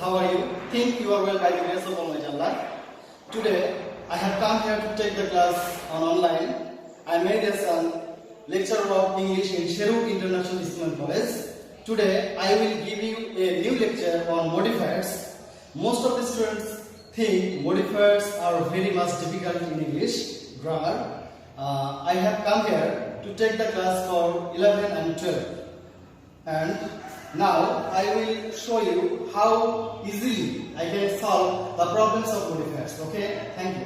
how are you? Think you are well by the grace of Almighty Allah. Today, I have come here to take the class on online. I am Mahede Hasan, lecturer of English in Sherwood International School College. Today, I will give you a new lecture on modifiers. Most of the students think modifiers are very much difficult in English grammar. I have come here to take the class for 11 and 12. And now I will show you how easily I can solve the problems of modifiers. Okay? Thank you.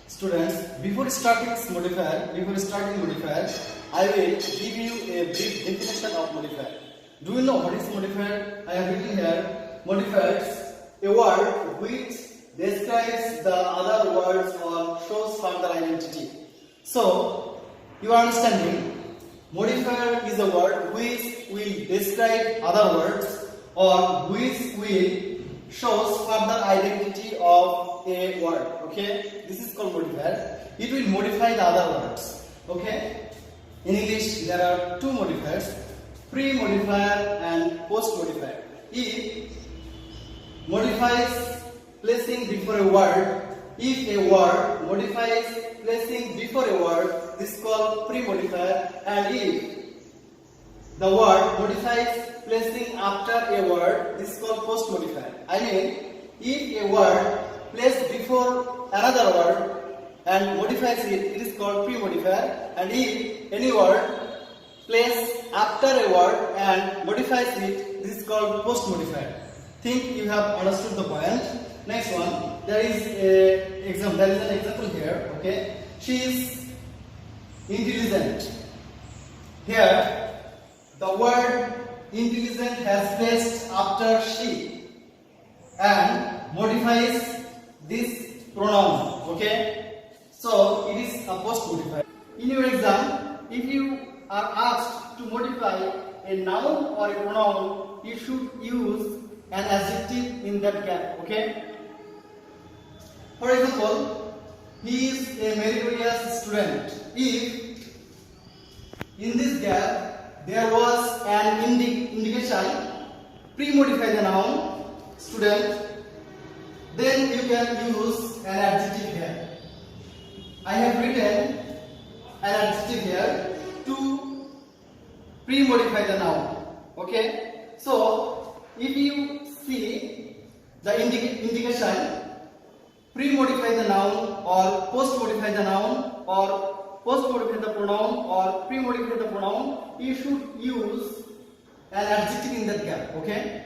Students, before starting modifier, I will give you a brief definition of modifier. Do you know what is modifier? I have written here, modifiers, a word which describes the other words or shows further identity. So, you are understanding, modifier is a word which will describe other words or which will shows further identity of a word. Okay, this is called modifier. It will modify the other words. Okay, in English there are two modifiers, pre-modifier and post-modifier. If modifies placing before a word, if a word modifies placing before a word, this is called pre-modifier, and if the word modifies placing after a word, this is called post-modifier. I mean, if a word placed before another word and modifies it, it is called pre-modifier, and if any word placed after a word and modifies it, this is called post-modifier. Think you have understood the point. Next one, there is an example here. Okay, she is intelligent. Here, the word intelligent has placed after she and modifies this pronoun. Okay, so it is a post modifier. In your exam, if you are asked to modify a noun or a pronoun, you should use an adjective in that gap. Okay. For example, he is a meritorious student. If in this gap there was an indication, pre-modify the noun student, then you can use an adjective here. I have written an adjective here to pre-modify the noun. Okay, so if you see the indication, pre-modify the noun or post-modify the noun or post-modify the pronoun or pre-modify the pronoun, you should use an adjective in that gap. Okay,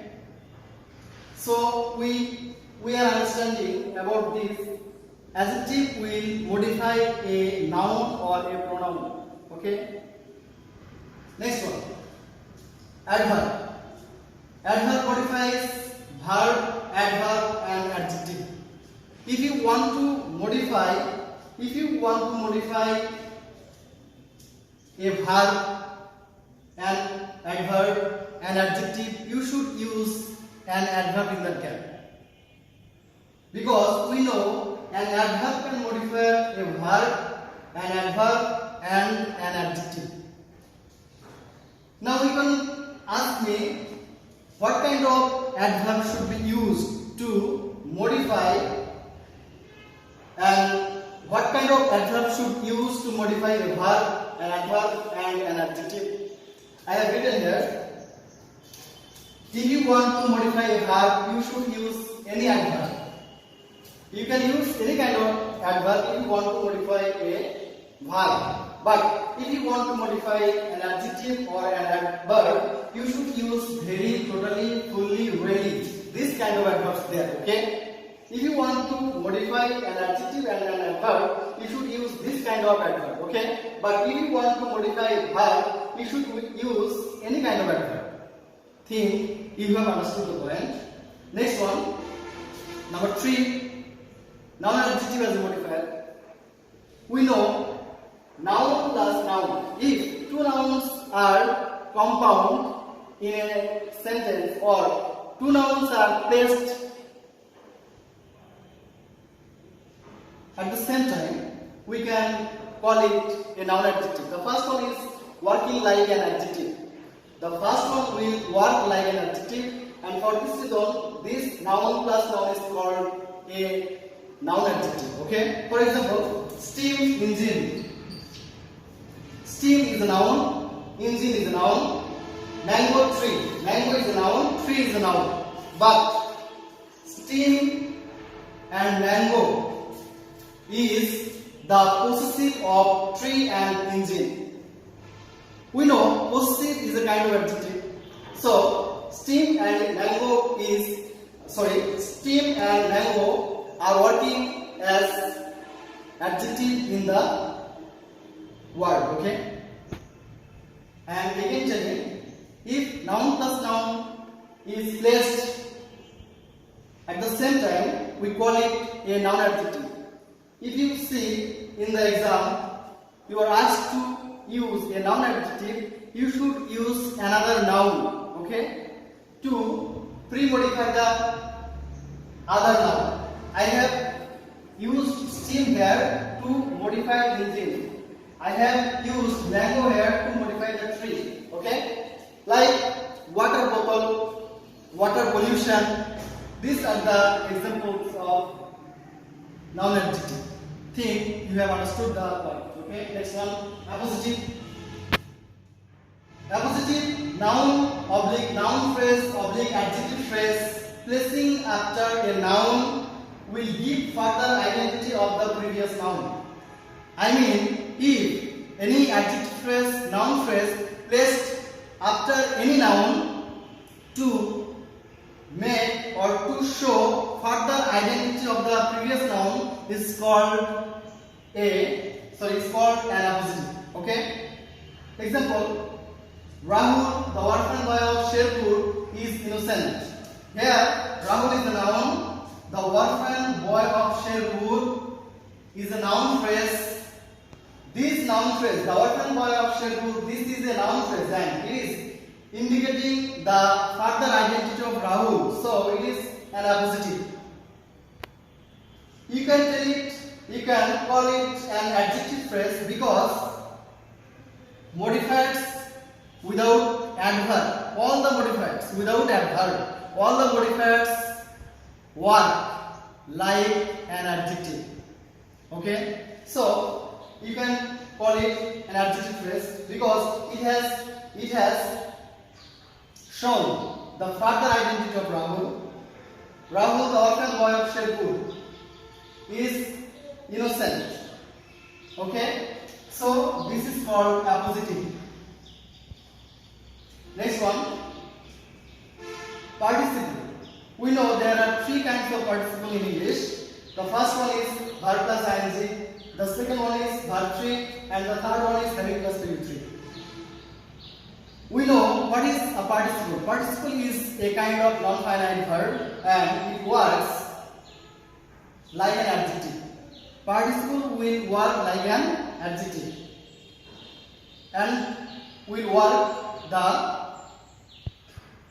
so we are understanding about this. Adjective will modify a noun or a pronoun. Okay, next one, adverb. Adverb modifies verb, adverb and adjective. If you want to modify a verb, an adverb, an adjective, you should use an adverb in that gap. Because we know an adverb can modify a verb, an adverb and an adjective. Now you can ask me, what kind of adverb should be used to modify, and what kind of adverb should use to modify a verb, an adverb and an adjective? I have written here, if you want to modify a verb, you should use any adverb. You can use any kind of adverb if you want to modify a verb. But if you want to modify an adjective or an adverb, you should use very, totally, fully, really. This kind of adverbs there. Okay. If you want to modify an adjective and an adverb, you should use this kind of adverb. Okay. But if you want to modify a verb, you should use any kind of adverb. Think if you have understood the point. Next one, number 3, noun and adjective as a modifier. We know noun plus noun. If two nouns are compound in a sentence or two nouns are placed at the same time, we can call it a noun adjective. The first one is working like an adjective. The first one will work like an adjective and for this reason, this noun plus noun is called a noun adjective. Okay. For example, steam engine. Steam is a noun, engine is a noun. Mango tree. Mango is a noun, tree is a noun. But steam and mango is the possessive of tree and engine. We know possessive is a kind of adjective. So steam and mango are working as adjective in the word. Okay. And again checking, if noun plus noun is placed at the same time, we call it a noun adjective. If you see in the exam, you are asked to use a noun adjective, you should use another noun, okay, to pre-modify the other noun. I have used steam here to modify engine. I have used mango here to modify the tree, okay. Like water bottle, water pollution. These are the examples of noun adjective. Think you have understood the point. Okay, next one, appositive. Appositive, noun oblique noun phrase oblique adjective phrase placing after a noun will give further identity of the previous noun. I mean, if any adjective phrase, noun phrase placed after any noun to make or to show further identity of the previous noun is called an appositive. Okay. Example: Rahul, the orphan boy of Sherpur, is innocent. Here, Rahul is a noun. The orphan boy of Sherwood is a noun phrase. This noun phrase, the orphan boy of Sherwood, this is a noun phrase and it is indicating the further identity of Rahul. So it is an appositive. You can call it an adjective phrase because modifiers without adverb, all the modifiers without adverb, all the modifiers work like an adjective. Okay, so you can call it an adjective phrase because it has shown the further identity of Rahul. Rahul, the orphan boy of Sherpur, is innocent. Okay, so this is called appositive. Next one, participle. We know there are three kinds of participle in English. The first one is verb plus ing, the second one is verb 3, and the third one is having plus prelude 3. We know what is a participle. Participle is a kind of non-finite verb and it works like an adjective. Participle will work like an adjective and will work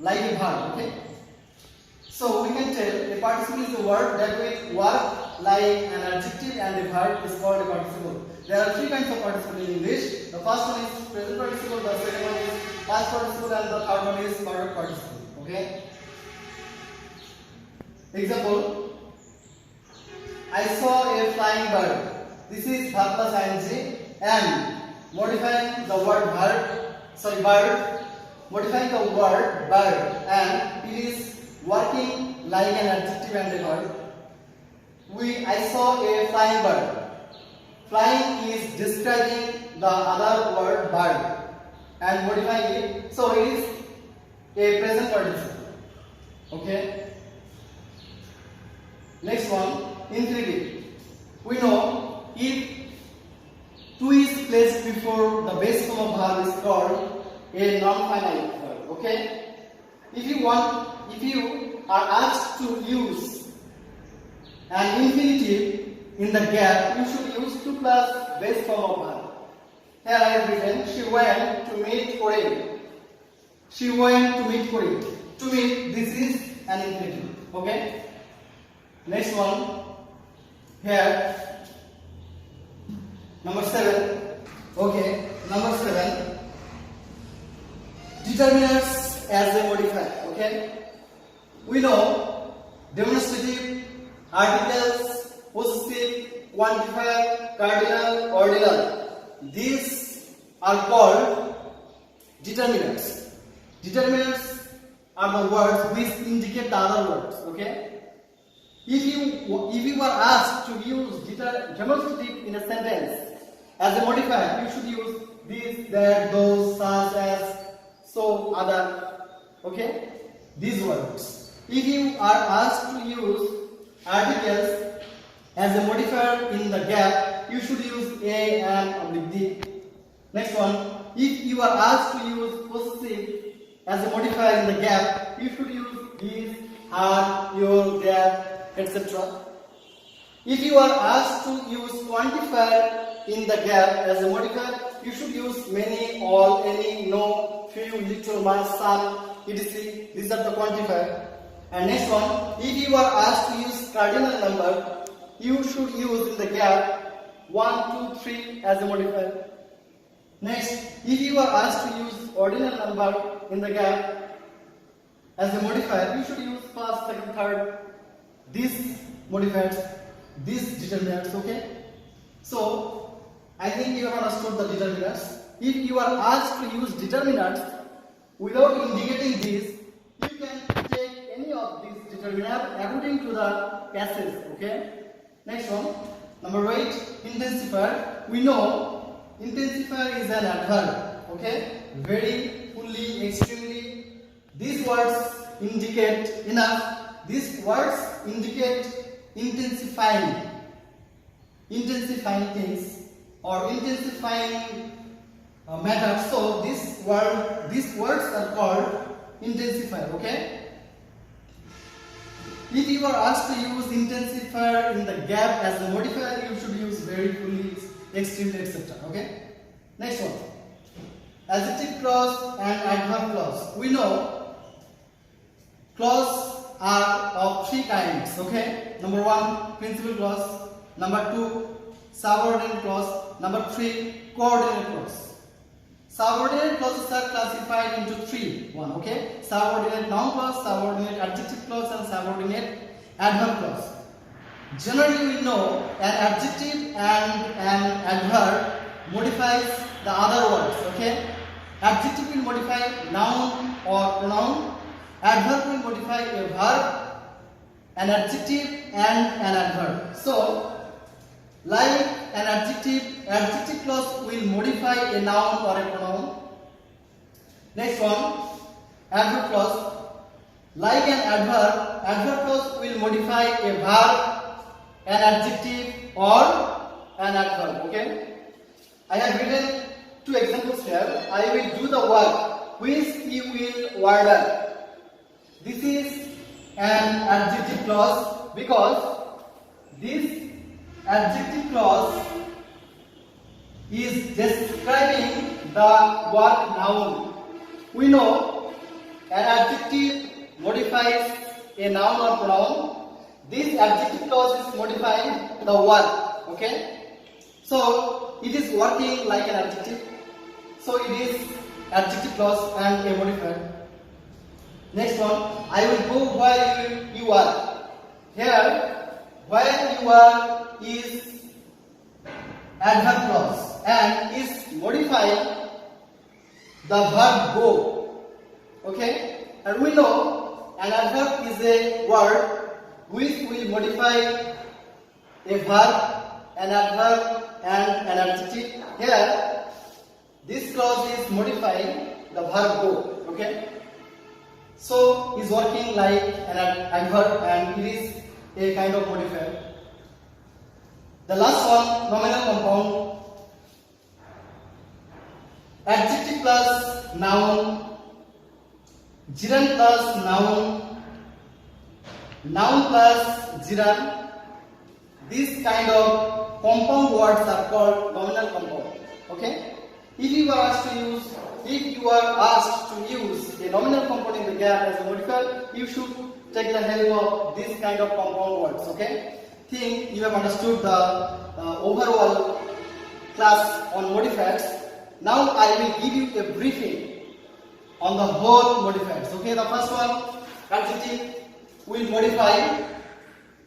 like a verb. Okay. So we can tell a participle is a word that will work like an adjective and a verb is called a participle. There are three kinds of participle in English. The first one is present participle, the second one is past participle, and the third one is perfect participle. Okay. Example: I saw a flying bird. This is verb plus ing and modifying the word bird, modifying the word bird, and it is working like an adjective and a verb. I saw a flying bird. Flying is describing the other word bird and modifying it, so it is a present participle. Okay. Next one, infinitive. We know if to is placed before the base form of verb is called a non-finite verb. Okay. If you are asked to use an infinitive in the gap, you should use to plus base form of verb. Here I have written, she went to meet Korean. She went to meet Korean. To meet, this is an infinitive. Okay. Next one. Here, number 7. Okay, number 7. Determiners as a modifier. Okay. We know demonstrative, articles, possessive, quantifier, cardinal, ordinal. These are called determinants. Determinants are the words which indicate the other words. Okay. If you are asked to use demonstrative in a sentence as a modifier, you should use this, that, those, such as, so, other. Okay. These words. If you are asked to use articles as a modifier in the gap, you should use a, and, with the. Next one. If you are asked to use possessive as a modifier in the gap, you should use his, her, your, their, etc. If you are asked to use quantifier in the gap as a modifier, you should use many, all, any, no, few, little, much, some, etc. These are the quantifier. And next one, if you are asked to use cardinal number, you should use in the gap 1, 2, 3 as a modifier. Next, if you are asked to use ordinal number in the gap as a modifier, you should use first, second, third. These modifiers, these determinants. Okay. So I think you have understood the determinants. If you are asked to use determinants without indicating this, you can take any of these determinants according to the passage. Okay. Next one, number 8, intensifier. We know intensifier is an adverb. Okay. Very, fully, extremely. These words indicate enough. These words indicate intensifying things or intensifying matters. So these words are called intensifier. Okay. If you are asked to use intensifier in the gap as a modifier, you should use very, fully, extremely, etc. Okay. Next one, adjective clause and adverb clause. We know clause are of 3 kinds. Okay. Number 1, principal clause. Number 2, subordinate clause. Number 3, coordinate clause. Subordinate clauses are classified into 3. Okay. Subordinate noun clause, subordinate adjective clause, and subordinate adverb clause. Generally, we know an adjective and an adverb modifies the other words. Okay. Adjective will modify noun or pronoun. Adverb will modify a verb, an adjective, and an adverb. So, like an adjective clause will modify a noun or a pronoun. Next one, adverb clause. Like an adverb clause will modify a verb, an adjective, or an adverb. Okay. I have written 2 examples here. I will do the work which you will order. This is an adjective clause because this adjective clause is describing the word noun. We know an adjective modifies a noun or pronoun. This adjective clause is modifying the word. Okay. So it is working like an adjective. So it is adjective clause and a modifier. Next one, I will go where you are. Here, where you are is adverb clause and is modifying the verb go. Okay, and we know an adverb is a word which will modify a verb, an adverb, and an adjective. Here, this clause is modifying the verb go. Okay. So is working like an adverb and it is a kind of modifier. The last one, nominal compound. Adjective plus noun, gerund plus noun, noun plus gerund. These kind of compound words are called nominal compound. Okay. If you are asked to use a nominal compound in the gap as a modifier, you should take the help of this kind of compound words. Okay. Think you have understood the overall class on modifiers. Now I will give you a briefing on the whole modifiers. Okay. The first one, adjective. will modify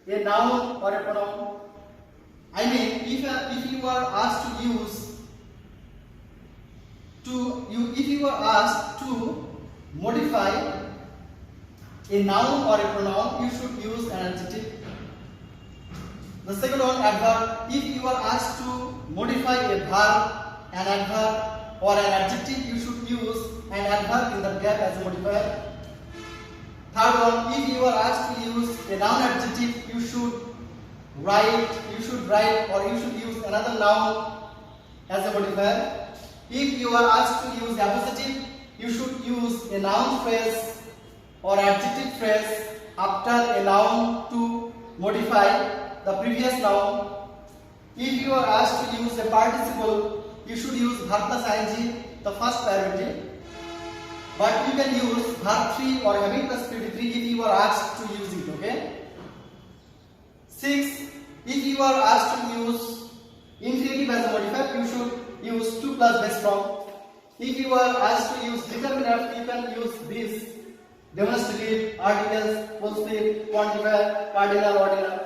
a noun or a pronoun. I mean, if you are asked to modify a noun or a pronoun, you should use an adjective. The second one, adverb. If you are asked to modify a verb, an adverb or an adjective, you should use an adverb in the gap as a modifier. Third one, if you are asked to use a noun adjective, you should write or you should use another noun as a modifier. If you are asked to use appositive, you should use a noun phrase or adjective phrase after a noun to modify the previous noun. If you are asked to use a participle, you should use verb plus ing, the first priority. But you can use verb 3 or having plus pp3 if you are asked to use it, okay? 6. If you are asked to use infinitive as a modifier, you should use 2 plus base from. If you are asked to use determinant, you can use this: demonstrative, articles, possessive, quantifier, cardinal, ordinal.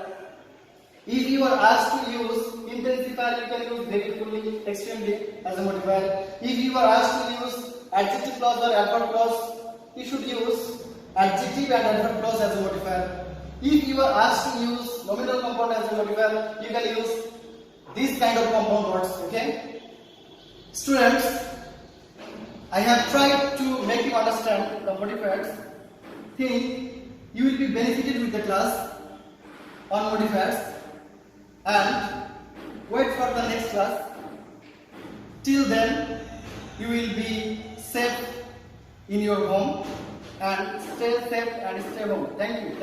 If you are asked to use intensifier, you can use very fully, extremely as a modifier. If you are asked to use adjective clause or adverb clause, you should use adjective and adverb clause as a modifier. If you are asked to use nominal compound as a modifier, you can use this kind of compound words, okay? Students, I have tried to make you understand the modifiers. Think you will be benefited with the class on modifiers, and wait for the next class. Till then, you will be safe in your home, and stay safe and stay home. Thank you.